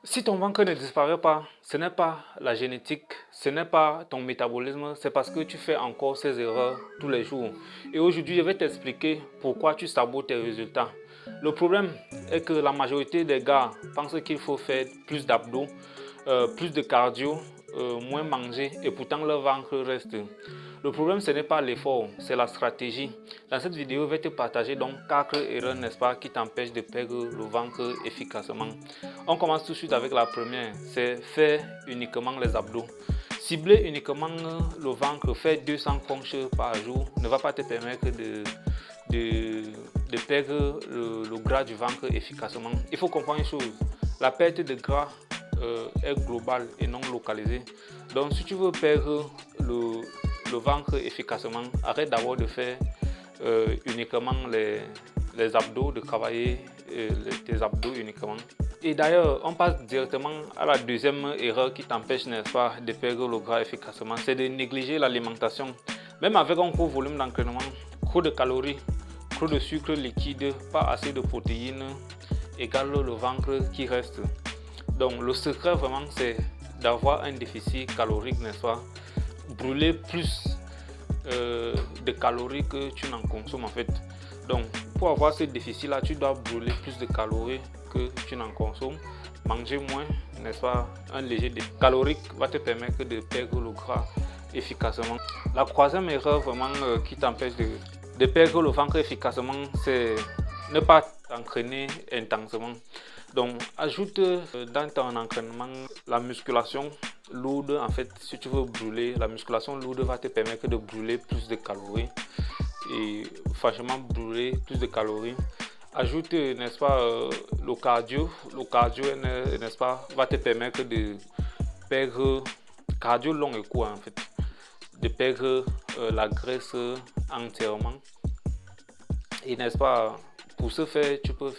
Si ton ventre ne disparaît pas, ce n'est pas la génétique, ce n'est pas ton métabolisme, c'est parce que tu fais encore ces erreurs tous les jours. Et aujourd'hui, je vais t'expliquer pourquoi tu sabotes tes résultats. Le problème est que la majorité des gars pensent qu'il faut faire plus d'abdos, plus de cardio, moins manger et pourtant leur ventre reste. Le problème, ce n'est pas l'effort, c'est la stratégie. Dans cette vidéo, je vais te partager donc 4 erreurs, n'est-ce pas, qui t'empêchent de perdre le ventre efficacement. On commence tout de suite avec la première, c'est faire uniquement les abdos. Cibler uniquement le ventre, faire 200 crunchs par jour ne va pas te permettre de perdre le gras du ventre efficacement. Il faut comprendre une chose, la perte de gras est globale et non localisée. Donc si tu veux perdre le ventre efficacement, arrête d'abord de faire uniquement les abdos, de travailler tes abdos uniquement. Et d'ailleurs, on passe directement à la deuxième erreur qui t'empêche, n'est-ce pas, de perdre le gras efficacement, c'est de négliger l'alimentation. Même avec un gros volume d'entraînement, trop de calories, trop de sucre liquide, pas assez de protéines, égale le ventre qui reste. Donc le secret vraiment, c'est d'avoir un déficit calorique, n'est-ce pas, brûler plus de calories que tu n'en consommes en fait. Donc pour avoir ce déficit là, tu dois brûler plus de calories que tu n'en consommes, manger moins, n'est-ce pas. Un léger déficit calorique va te permettre de perdre le gras efficacement. La troisième erreur vraiment qui t'empêche de perdre le ventre efficacement, c'est ne pas t'entraîner intensément. Donc ajoute dans ton entraînement la musculation lourde. En fait, si tu veux brûler, la musculation lourde va te permettre de brûler plus de calories et franchement brûler plus de calories. Ajoute, n'est-ce pas, le cardio. Le cardio, n'est-ce pas, va te permettre de perdre, cardio long et court en fait, de perdre la graisse entièrement. Et n'est-ce pas, pour ce faire, tu peux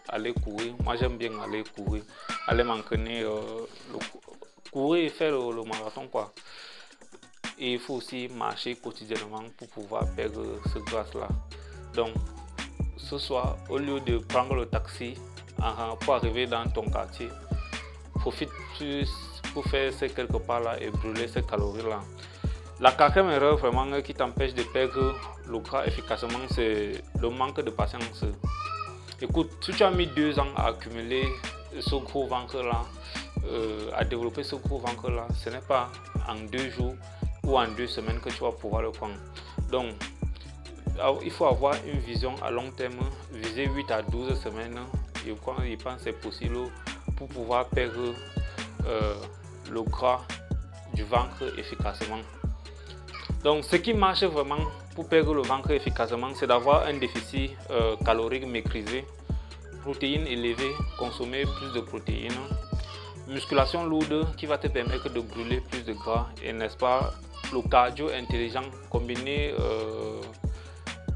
aller courir. Moi, j'aime bien aller courir, aller m'entraîner, courir et faire le marathon, quoi. Et il faut aussi marcher quotidiennement pour pouvoir perdre ce gras-là. Donc, ce soir, au lieu de prendre le taxi pour arriver dans ton quartier, profite pour faire ces quelques pas là et brûler ces calories là. La quatrième erreur vraiment qui t'empêche de perdre le gras efficacement, c'est le manque de patience. Écoute, si tu as mis 2 ans à accumuler ce gros ventre là, à développer ce gros ventre là, ce n'est pas en 2 jours ou en 2 semaines que tu vas pouvoir le prendre. Donc il faut avoir une vision à long terme, viser 8 à 12 semaines. Je pense que c'est possible pour pouvoir perdre le gras du ventre efficacement. Donc ce qui marche vraiment pour perdre le ventre efficacement, c'est d'avoir un déficit calorique maîtrisé, protéines élevées, consommer plus de protéines, musculation lourde qui va te permettre de brûler plus de gras et n'est-ce pas, le cardio intelligent combiné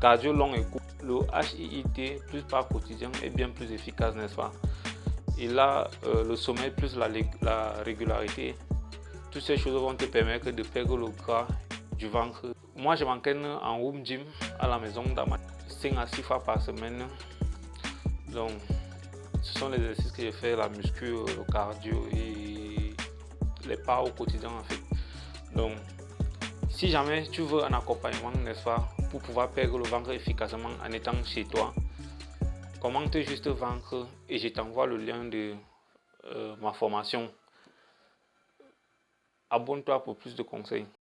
cardio long et court. Le HIIT plus par quotidien est bien plus efficace, n'est-ce pas. Et là, le sommeil plus la régularité, toutes ces choses vont te permettre de perdre le gras du ventre. Moi, je m'entraîne en home gym à la maison dans ma 5 à 6 fois par semaine. Donc, ce sont les exercices que je fais, la muscu, le cardio et les pas au quotidien en fait. Donc, si jamais tu veux un accompagnement, n'est-ce pas, pour pouvoir perdre le ventre efficacement en étant chez toi, commente juste ventre et je t'envoie le lien de ma formation. Abonne-toi pour plus de conseils.